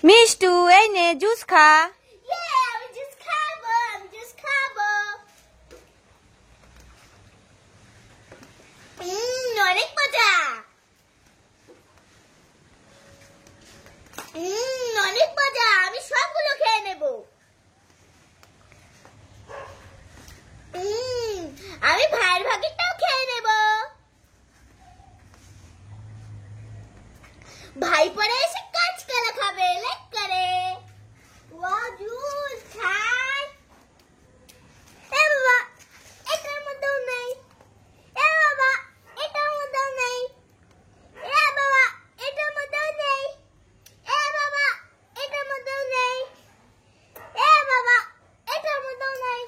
মিষ্টু এই নে জুস খা। আমি জুস খাবো, আমি জুস খাবো। অনেক মজা। অনেক মজা, আমি সবগুলো খেয়ে নেব। আমি ভাইয়ের ভাগেরটাও খেয়ে নেব। ভাই পরে এসে কাজ করা খাবে, লাইক করে। ওয়াও জুস খাই। এ বাবা এটার মধ্যেও নেই। এ বাবা এটার মধ্যেও নেই। এ বাবা এটার মধ্যেও নেই। এ বাবা এটার মধ্যেও নেই। এ বাবা এটার মধ্যেও নেই।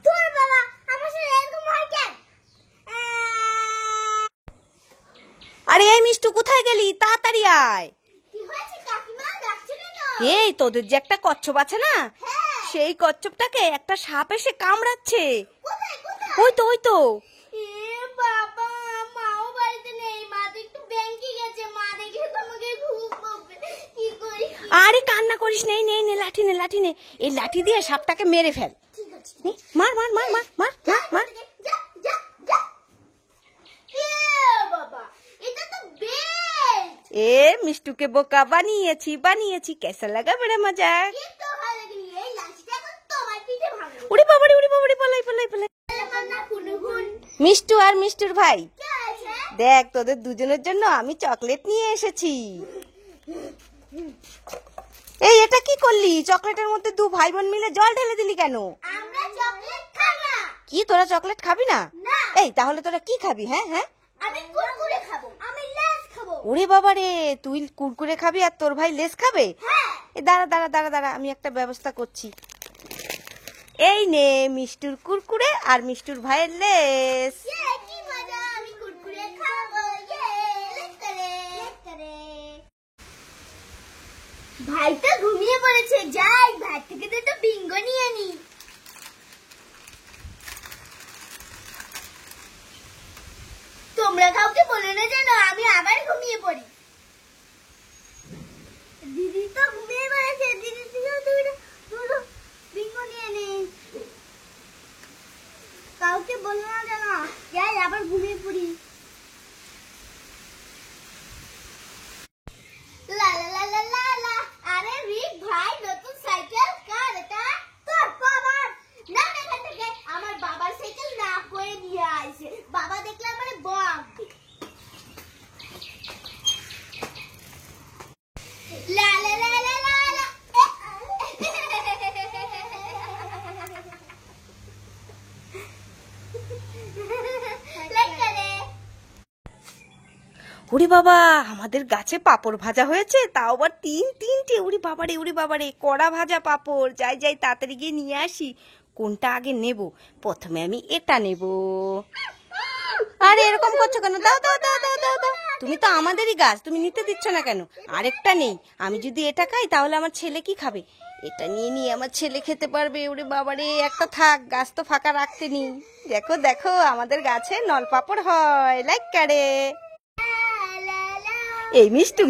তোর বাবা আমার সাথে এরকম হয় কেন? আরে এই মিষ্টু কোথায় গেলি? তাড়াতাড়ি আয়। কি হয়েছে কাকিমা, ডাকছো কেন? এই তোদের যে একটা কচ্ছপ আছে না, হ্যাঁ। সেই কচ্ছপটাকে একটা সাপ এসে কামড়াচ্ছে। কোথায় কোথায়? ওই তো এ বাবা, মাও বাড়িতে নেই, মা তো একটু ব্যাংকে গেছে, মা দেখে তোমাকে খুব বকবে। কি করি? আরে কান্না করিস নে, নে লাঠি নে, এই লাঠি দিয়ে সাপটাকে মেরে ফেল। ঠিক আছে। নে, মার মার মার মার মার মার মার। যা যা যা। এ বাবা, এটা তো বেশ। এ মিষ্টুকে বোকা বানিয়েছি कैसा लगा बड़ा मजा। কি তো ভালো লাগেনি, এই লাঠিটা এখন তোমার পিঠে ভাঙবো। উড়ি বাবারে পালাই। না কুনুগুন। মিষ্টু আর মিষ্টুর ভাই, কি আছে? দেখ তোদের দুজনের জন্য আমি চকলেট নিয়ে এসেছি। এই এটা কি করলি? চকলেটের মধ্যে দু ভাই বোন মিলে জল ঢেলে দিলি কেন? আমরা চকলেট খাই না। কি তোরা চকলেট খাবি না? না। এই তাহলে তোরা কি খাবি? হ্যাঁ আমি কুরকুরে খাবো, আমি লেস খাবো। ওরে বাবা রে, তুই কুরকুরে খাবি আর তোর ভাই লেস খাবে? হ্যাঁ। এ দাঁড়া আমি একটা ব্যবস্থা করছি। এই নে মিষ্টুর কুরকুরে আর মিষ্টুর ভাইয়ের লেস। কি মজা, আমি কুরকুরে খাবো। লেস করে। ভাই তো ঘুমিয়ে পড়েছে, যাই ভাই থেকে তো বিঙ্গো নিয়ে নি। তোমরা কাউকে বলে না যেন আমি আবার ঘুমিয়ে পড়ি। দিদি তো ঘুমিয়ে পড়েছে, দিদি দুটো বিঙ্গো নিয়ে নে। কাউকে বলো না যেন, যাই আবার ঘুমিয়ে পড়ি। লা লা লা লা লা লা। আরে রিক ভাই, নতুন সাইকেল কার এটা? তোর বাবার। না এখান থেকে, আমার বাবার সাইকেল না করে নিয়ে আইছে। বাবা দেখলে আমার বকবে। লা লা লা লা লা লা। লাইক করে। ওরে বাবা, আমাদের গাছে পাপড় ভাজা হয়েছে, তাও আবার তিনটে। উড়ি বাবারে কড়া ভাজা পাপড়। যাই তাড়াতাড়ি গিয়ে নিয়ে আসি। কোনটা আগে নেব? প্রথমে আমি এটা নেব। আরে এরকম করছো কেন? দাও। তুমি তো আমাদেরই গাছ, তুমি নিতে দিচ্ছ না কেন? আরেকটা নেই, আমি যদি এটা খাই তাহলে আমার ছেলে কি খাবে? এটা নিয়ে আমার ছেলে খেতে পারবে। ওরে বাবারে, একটা থাক, গাছ তো ফাঁকা রাখতে নি। দেখো আমাদের গাছে নল পাপড় হয়। লাইক করে। এই মিষ্টু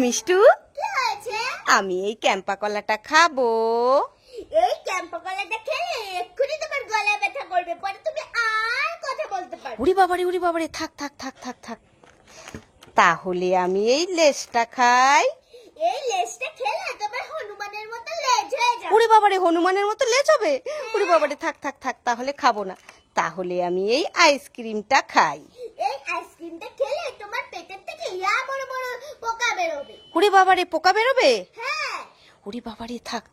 কি হয়েছে? আমি এই ক্যাম্পা কলাটা খাবো। এই ক্যাম্পা কলাটা খেলে এক্ষুনি তোমার গলা ব্যথা করবে, পরে তুমি আর কথা বলতে পারবে। উড়ি বাবারে, থাক। তাহলে আমি এই লেজটা খাই। এই লেজটা খেলে তোমার হনুমানের মতো লেজ হয়ে যাবে। উড়ি বাবারে, হনুমানের মতো লেজ হবে? উড়ি বাবারে, থাক তাহলে খাবো না। তাহলে আমি এই আইসক্রিমটা খাই। এই আইসক্রিমটা খেলে তোমার পেটের থেকে ইয়া বড় পোকা বেরোবে। উড়ি বাবারে, পোকা বেরোবে? হ্যাঁ। উড়ি বাবারে, থাক।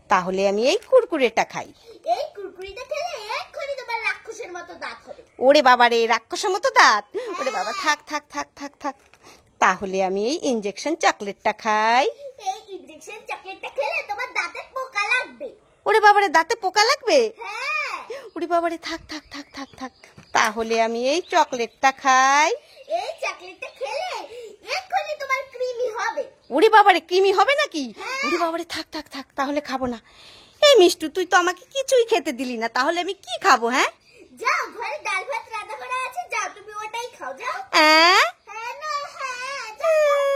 তাহলে আমি এই কুরকুরেটা খাই। এই কুরকুরিটা খেলে এক্ষুনি তোমার রাক্ষসের মতো দাঁত হবে। ওরে বাবারে, রাক্ষসের মতো দাঁত? ওরে বাবা, থাক। তাহলে আমি এই ইনজেকশন চকলেটটা খাই। এই ইনজেকশন চকলেটটা খেলে তোমার দাঁতে পোকা লাগবে। ওরে বাবারে, দাঁতে পোকা লাগবে? হ্যাঁ। ওরে বাবারে, থাক। তাহলে আমি এই চকলেটটা খাই। এই চকলেটটা খেলে এক্ষুনি তোমার ক্রিমি হবে। ওরে বাবারে, কৃমি হবে নাকি? হ্যাঁ। ওরে বাবারে, থাক তাহলে খাবো না। এই মিষ্টু, তুই তো আমাকে কিছুই খেতে দিলি না, তাহলে আমি কি খাবো? হ্যাঁ, যাও, ঘরে ডাল ভাত রান্না করা আছে, যাও তুমি ওটাই খাও, যাও। হ্যাঁ হ্যাঁ না, হ্যাঁ যাও।